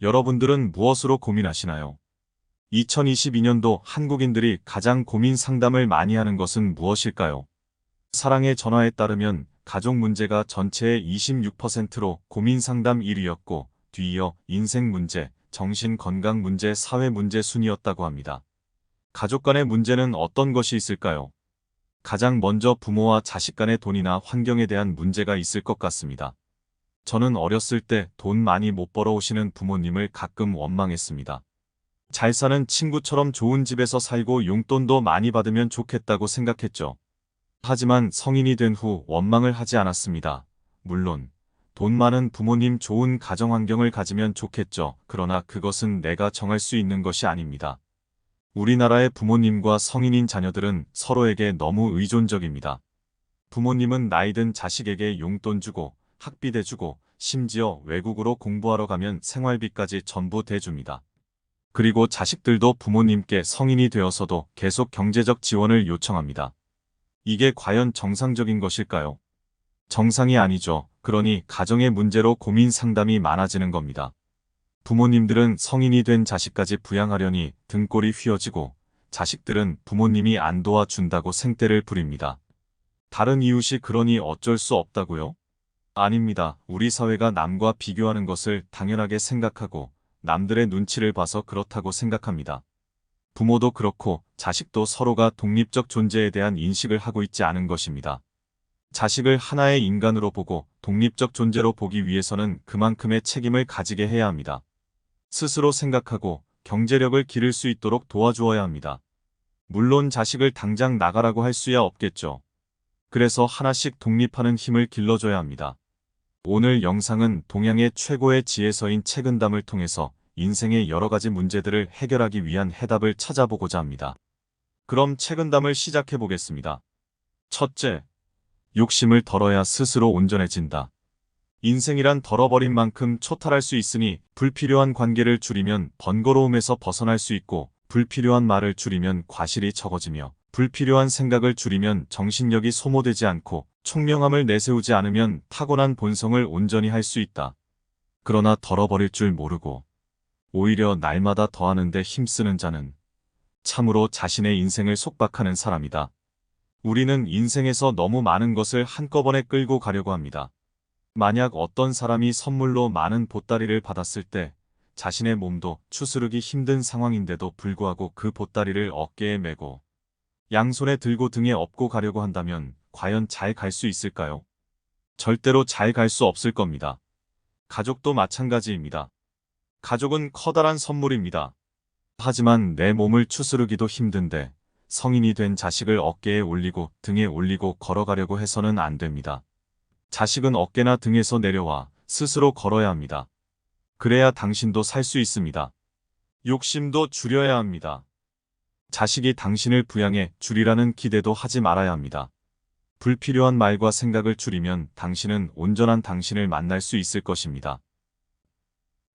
여러분들은 무엇으로 고민하시나요? 2022년도 한국인들이 가장 고민 상담을 많이 하는 것은 무엇일까요? 사랑의 전화에 따르면 가족 문제가 전체의 26%로 고민 상담 1위였고 뒤이어 인생 문제, 정신 건강 문제, 사회 문제 순이었다고 합니다. 가족 간의 문제는 어떤 것이 있을까요? 가장 먼저 부모와 자식 간의 돈이나 환경에 대한 문제가 있을 것 같습니다. 저는 어렸을 때 돈 많이 못 벌어오시는 부모님을 가끔 원망했습니다. 잘 사는 친구처럼 좋은 집에서 살고 용돈도 많이 받으면 좋겠다고 생각했죠. 하지만 성인이 된 후 원망을 하지 않았습니다. 물론 돈 많은 부모님 좋은 가정 환경을 가지면 좋겠죠. 그러나 그것은 내가 정할 수 있는 것이 아닙니다. 우리나라의 부모님과 성인인 자녀들은 서로에게 너무 의존적입니다. 부모님은 나이든 자식에게 용돈 주고 학비 대주고 심지어 외국으로 공부하러 가면 생활비까지 전부 대줍니다. 그리고 자식들도 부모님께 성인이 되어서도 계속 경제적 지원을 요청합니다. 이게 과연 정상적인 것일까요? 정상이 아니죠. 그러니 가정의 문제로 고민 상담이 많아지는 겁니다. 부모님들은 성인이 된 자식까지 부양하려니 등골이 휘어지고 자식들은 부모님이 안 도와준다고 생떼를 부립니다. 다른 이웃이 그러니 어쩔 수 없다고요? 아닙니다. 우리 사회가 남과 비교하는 것을 당연하게 생각하고 남들의 눈치를 봐서 그렇다고 생각합니다. 부모도 그렇고 자식도 서로가 독립적 존재에 대한 인식을 하고 있지 않은 것입니다. 자식을 하나의 인간으로 보고 독립적 존재로 보기 위해서는 그만큼의 책임을 가지게 해야 합니다. 스스로 생각하고 경제력을 기를 수 있도록 도와주어야 합니다. 물론 자식을 당장 나가라고 할 수야 없겠죠. 그래서 하나씩 독립하는 힘을 길러줘야 합니다. 오늘 영상은 동양의 최고의 지혜서인 책은담을 통해서 인생의 여러 가지 문제들을 해결하기 위한 해답을 찾아보고자 합니다. 그럼 책은담을 시작해 보겠습니다. 첫째, 욕심을 덜어야 스스로 온전해진다. 인생이란 덜어버린 만큼 초탈할 수 있으니 불필요한 관계를 줄이면 번거로움에서 벗어날 수 있고 불필요한 말을 줄이면 과실이 적어지며 불필요한 생각을 줄이면 정신력이 소모되지 않고 총명함을 내세우지 않으면 타고난 본성을 온전히 할 수 있다. 그러나 덜어버릴 줄 모르고 오히려 날마다 더하는데 힘쓰는 자는 참으로 자신의 인생을 속박하는 사람이다. 우리는 인생에서 너무 많은 것을 한꺼번에 끌고 가려고 합니다. 만약 어떤 사람이 선물로 많은 보따리를 받았을 때 자신의 몸도 추스르기 힘든 상황인데도 불구하고 그 보따리를 어깨에 메고 양손에 들고 등에 업고 가려고 한다면 과연 잘 갈 수 있을까요? 절대로 잘 갈 수 없을 겁니다. 가족도 마찬가지입니다. 가족은 커다란 선물입니다. 하지만 내 몸을 추스르기도 힘든데 성인이 된 자식을 어깨에 올리고 등에 올리고 걸어가려고 해서는 안 됩니다. 자식은 어깨나 등에서 내려와 스스로 걸어야 합니다. 그래야 당신도 살 수 있습니다. 욕심도 줄여야 합니다. 자식이 당신을 부양해 주리라는 기대도 하지 말아야 합니다. 불필요한 말과 생각을 줄이면 당신은 온전한 당신을 만날 수 있을 것입니다.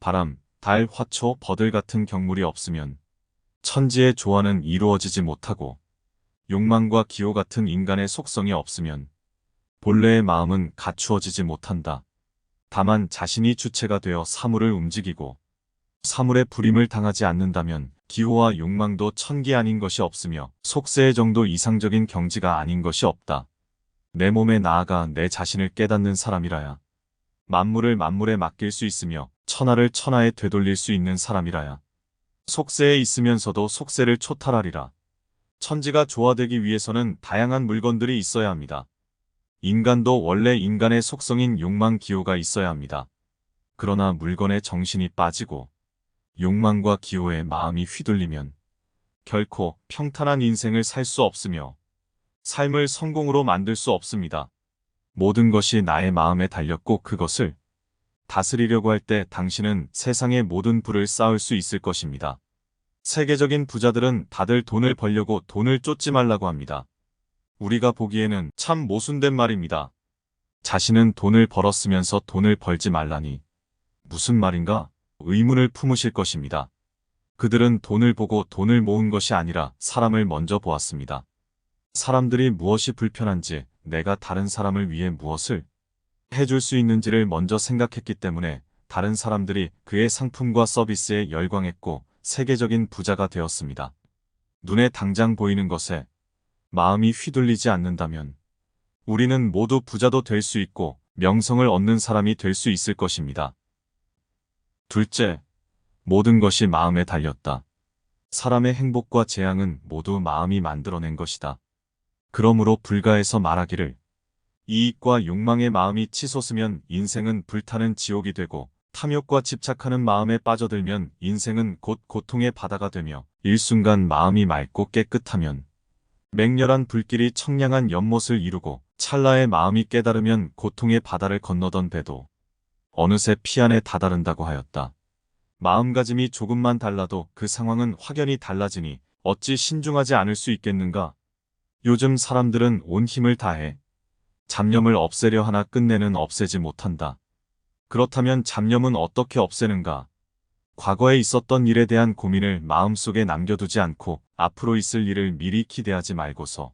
바람, 달, 화초, 버들 같은 경물이 없으면 천지의 조화는 이루어지지 못하고 욕망과 기호 같은 인간의 속성이 없으면 본래의 마음은 갖추어지지 못한다. 다만 자신이 주체가 되어 사물을 움직이고 사물의 불임을 당하지 않는다면 기호와 욕망도 천기 아닌 것이 없으며 속세의 정도 이상적인 경지가 아닌 것이 없다. 내 몸에 나아가 내 자신을 깨닫는 사람이라야 만물을 만물에 맡길 수 있으며 천하를 천하에 되돌릴 수 있는 사람이라야 속세에 있으면서도 속세를 초탈하리라. 천지가 조화되기 위해서는 다양한 물건들이 있어야 합니다. 인간도 원래 인간의 속성인 욕망 기호가 있어야 합니다. 그러나 물건에 정신이 빠지고 욕망과 기호에 마음이 휘둘리면 결코 평탄한 인생을 살 수 없으며 삶을 성공으로 만들 수 없습니다. 모든 것이 나의 마음에 달렸고 그것을 다스리려고 할 때 당신은 세상의 모든 부를 쌓을 수 있을 것입니다. 세계적인 부자들은 다들 돈을 벌려고 돈을 쫓지 말라고 합니다. 우리가 보기에는 참 모순된 말입니다. 자신은 돈을 벌었으면서 돈을 벌지 말라니 무슨 말인가? 의문을 품으실 것입니다. 그들은 돈을 보고 돈을 모은 것이 아니라 사람을 먼저 보았습니다. 사람들이 무엇이 불편한지 내가 다른 사람을 위해 무엇을 해줄 수 있는지를 먼저 생각했기 때문에 다른 사람들이 그의 상품과 서비스에 열광했고 세계적인 부자가 되었습니다. 눈에 당장 보이는 것에 마음이 휘둘리지 않는다면 우리는 모두 부자도 될 수 있고 명성을 얻는 사람이 될 수 있을 것입니다. 둘째, 모든 것이 마음에 달렸다. 사람의 행복과 재앙은 모두 마음이 만들어낸 것이다. 그러므로 불가에서 말하기를 이익과 욕망의 마음이 치솟으면 인생은 불타는 지옥이 되고 탐욕과 집착하는 마음에 빠져들면 인생은 곧 고통의 바다가 되며 일순간 마음이 맑고 깨끗하면 맹렬한 불길이 청량한 연못을 이루고 찰나의 마음이 깨달으면 고통의 바다를 건너던 배도 어느새 피 안에 다다른다고 하였다. 마음가짐이 조금만 달라도 그 상황은 확연히 달라지니 어찌 신중하지 않을 수 있겠는가? 요즘 사람들은 온 힘을 다해 잡념을 없애려 하나 끝내는 없애지 못한다. 그렇다면 잡념은 어떻게 없애는가? 과거에 있었던 일에 대한 고민을 마음속에 남겨두지 않고 앞으로 있을 일을 미리 기대하지 말고서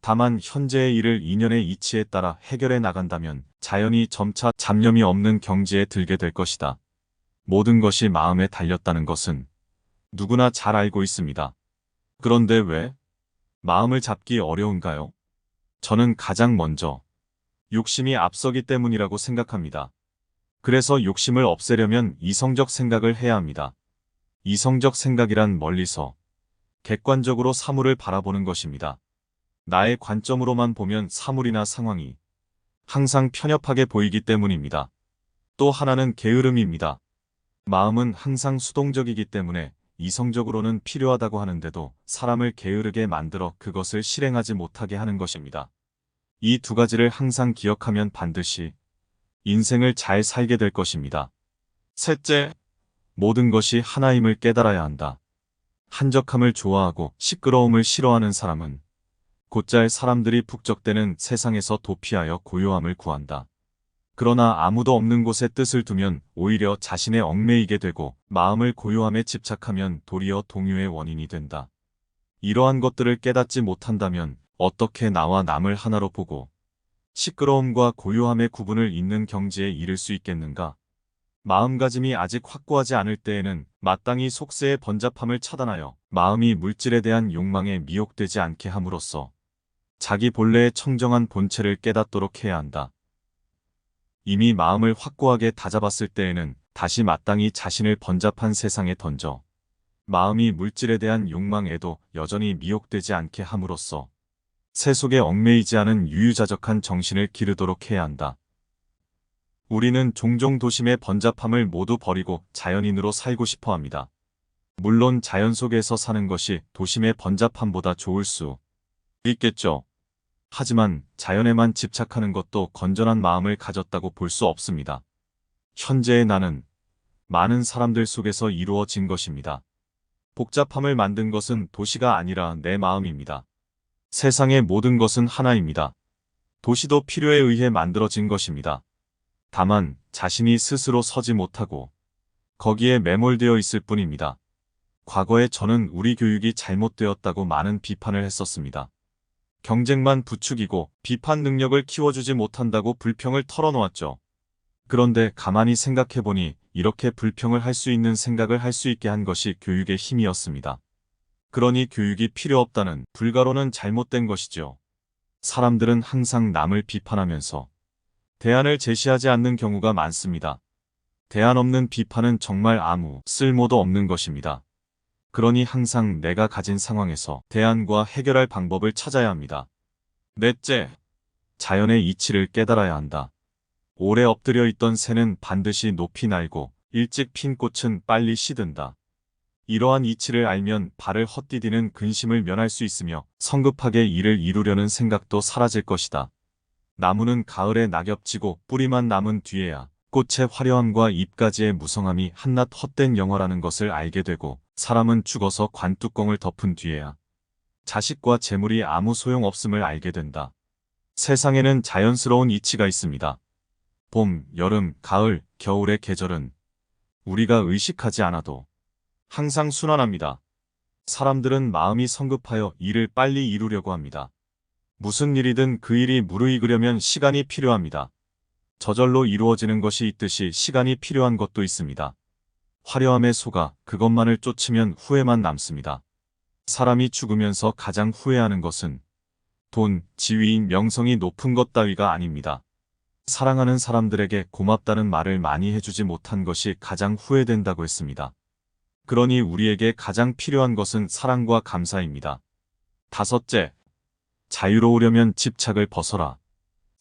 다만 현재의 일을 인연의 이치에 따라 해결해 나간다면 자연히 점차 잡념이 없는 경지에 들게 될 것이다. 모든 것이 마음에 달렸다는 것은 누구나 잘 알고 있습니다. 그런데 왜 마음을 잡기 어려운가요? 저는 가장 먼저 욕심이 앞서기 때문이라고 생각합니다. 그래서 욕심을 없애려면 이성적 생각을 해야 합니다. 이성적 생각이란 멀리서 객관적으로 사물을 바라보는 것입니다. 나의 관점으로만 보면 사물이나 상황이 항상 편협하게 보이기 때문입니다. 또 하나는 게으름입니다. 마음은 항상 수동적이기 때문에 이성적으로는 필요하다고 하는데도 사람을 게으르게 만들어 그것을 실행하지 못하게 하는 것입니다. 이 두 가지를 항상 기억하면 반드시 인생을 잘 살게 될 것입니다. 셋째, 모든 것이 하나임을 깨달아야 한다. 한적함을 좋아하고 시끄러움을 싫어하는 사람은 곧잘 사람들이 북적대는 세상에서 도피하여 고요함을 구한다. 그러나 아무도 없는 곳에 뜻을 두면 오히려 자신의 얽매이게 되고 마음을 고요함에 집착하면 도리어 동요의 원인이 된다. 이러한 것들을 깨닫지 못한다면 어떻게 나와 남을 하나로 보고 시끄러움과 고요함의 구분을 잇는 경지에 이를 수 있겠는가? 마음가짐이 아직 확고하지 않을 때에는 마땅히 속세의 번잡함을 차단하여 마음이 물질에 대한 욕망에 미혹되지 않게 함으로써 자기 본래의 청정한 본체를 깨닫도록 해야 한다. 이미 마음을 확고하게 다잡았을 때에는 다시 마땅히 자신을 번잡한 세상에 던져 마음이 물질에 대한 욕망에도 여전히 미혹되지 않게 함으로써 세 속에 얽매이지 않은 유유자적한 정신을 기르도록 해야 한다. 우리는 종종 도심의 번잡함을 모두 버리고 자연인으로 살고 싶어 합니다. 물론 자연 속에서 사는 것이 도심의 번잡함보다 좋을 수 있겠죠. 하지만 자연에만 집착하는 것도 건전한 마음을 가졌다고 볼 수 없습니다. 현재의 나는 많은 사람들 속에서 이루어진 것입니다. 복잡함을 만든 것은 도시가 아니라 내 마음입니다. 세상의 모든 것은 하나입니다. 도시도 필요에 의해 만들어진 것입니다. 다만 자신이 스스로 서지 못하고 거기에 매몰되어 있을 뿐입니다. 과거에 저는 우리 교육이 잘못되었다고 많은 비판을 했었습니다. 경쟁만 부추기고 비판 능력을 키워주지 못한다고 불평을 털어놓았죠. 그런데 가만히 생각해보니 이렇게 불평을 할 수 있는 생각을 할 수 있게 한 것이 교육의 힘이었습니다. 그러니 교육이 필요 없다는 불가로는 잘못된 것이죠. 사람들은 항상 남을 비판하면서 대안을 제시하지 않는 경우가 많습니다. 대안 없는 비판은 정말 아무 쓸모도 없는 것입니다. 그러니 항상 내가 가진 상황에서 대안과 해결할 방법을 찾아야 합니다. 넷째, 자연의 이치를 깨달아야 한다. 오래 엎드려 있던 새는 반드시 높이 날고 일찍 핀 꽃은 빨리 시든다. 이러한 이치를 알면 발을 헛디디는 근심을 면할 수 있으며 성급하게 일을 이루려는 생각도 사라질 것이다. 나무는 가을에 낙엽지고 뿌리만 남은 뒤에야 꽃의 화려함과 잎가지의 무성함이 한낱 헛된 영화라는 것을 알게 되고 사람은 죽어서 관뚜껑을 덮은 뒤에야 자식과 재물이 아무 소용없음을 알게 된다. 세상에는 자연스러운 이치가 있습니다. 봄, 여름, 가을, 겨울의 계절은 우리가 의식하지 않아도 항상 순환합니다. 사람들은 마음이 성급하여 일을 빨리 이루려고 합니다. 무슨 일이든 그 일이 무르익으려면 시간이 필요합니다. 저절로 이루어지는 것이 있듯이 시간이 필요한 것도 있습니다. 화려함에 속아 그것만을 쫓으면 후회만 남습니다. 사람이 죽으면서 가장 후회하는 것은 돈, 지위, 명성이 높은 것 따위가 아닙니다. 사랑하는 사람들에게 고맙다는 말을 많이 해주지 못한 것이 가장 후회된다고 했습니다. 그러니 우리에게 가장 필요한 것은 사랑과 감사입니다. 다섯째, 자유로우려면 집착을 벗어라.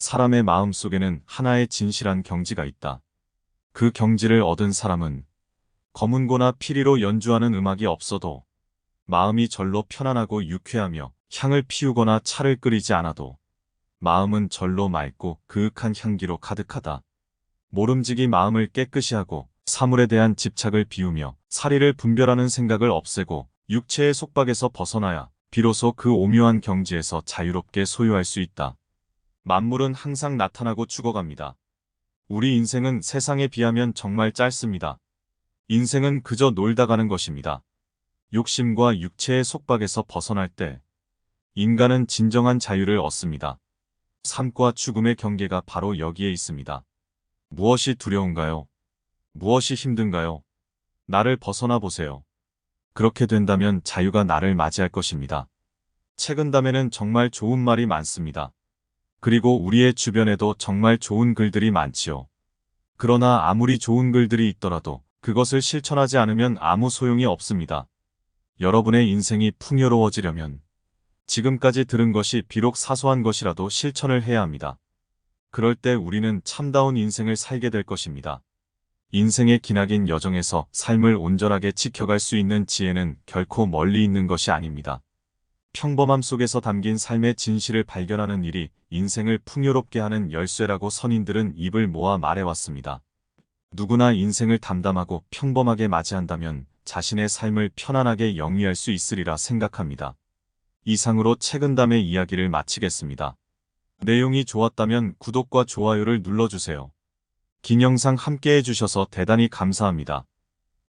사람의 마음 속에는 하나의 진실한 경지가 있다. 그 경지를 얻은 사람은 검은고나 피리로 연주하는 음악이 없어도 마음이 절로 편안하고 유쾌하며 향을 피우거나 차를 끓이지 않아도 마음은 절로 맑고 그윽한 향기로 가득하다. 모름지기 마음을 깨끗이 하고 사물에 대한 집착을 비우며 사리를 분별하는 생각을 없애고 육체의 속박에서 벗어나야 비로소 그 오묘한 경지에서 자유롭게 소유할 수 있다. 만물은 항상 나타나고 죽어갑니다. 우리 인생은 세상에 비하면 정말 짧습니다. 인생은 그저 놀다 가는 것입니다. 욕심과 육체의 속박에서 벗어날 때 인간은 진정한 자유를 얻습니다. 삶과 죽음의 경계가 바로 여기에 있습니다. 무엇이 두려운가요? 무엇이 힘든가요? 나를 벗어나 보세요. 그렇게 된다면 자유가 나를 맞이할 것입니다. 책은담에는 정말 좋은 말이 많습니다. 그리고 우리의 주변에도 정말 좋은 글들이 많지요. 그러나 아무리 좋은 글들이 있더라도 그것을 실천하지 않으면 아무 소용이 없습니다. 여러분의 인생이 풍요로워지려면 지금까지 들은 것이 비록 사소한 것이라도 실천을 해야 합니다. 그럴 때 우리는 참다운 인생을 살게 될 것입니다. 인생의 기나긴 여정에서 삶을 온전하게 지켜갈 수 있는 지혜는 결코 멀리 있는 것이 아닙니다. 평범함 속에서 담긴 삶의 진실을 발견하는 일이 인생을 풍요롭게 하는 열쇠라고 선인들은 입을 모아 말해왔습니다. 누구나 인생을 담담하고 평범하게 맞이한다면 자신의 삶을 편안하게 영위할 수 있으리라 생각합니다. 이상으로 책은담의 이야기를 마치겠습니다. 내용이 좋았다면 구독과 좋아요를 눌러주세요. 긴 영상 함께 해주셔서 대단히 감사합니다.